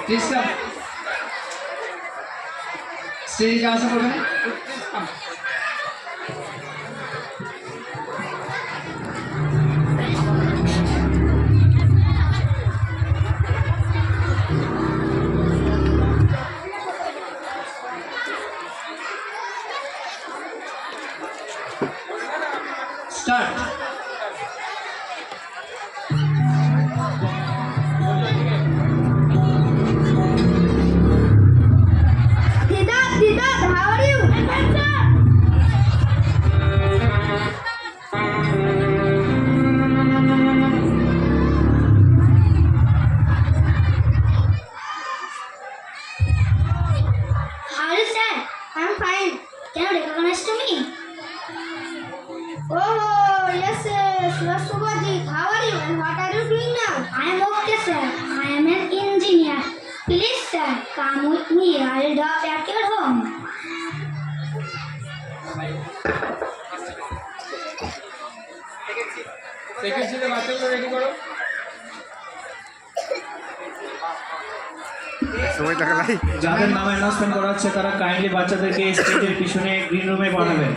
Please come. Stage पे आशा करবেন। Start. Dida, how are you? How are you, sir? I'm fine. Can you recognize to me? Oh, yes, sir. Subhajit, how are you and what are you doing now? I am okay, sir. I am an engineer. Please, sir, come with me. I will drop you at your home. Second সিটে বাচ্চাগুলো ready করো। সময়টা লাই যাদের নাম announcement করা হচ্ছে তারা kindly বাচ্চাদেরকে স্টেজের পিছনে গ্রিন রুমে পাঠাবেন।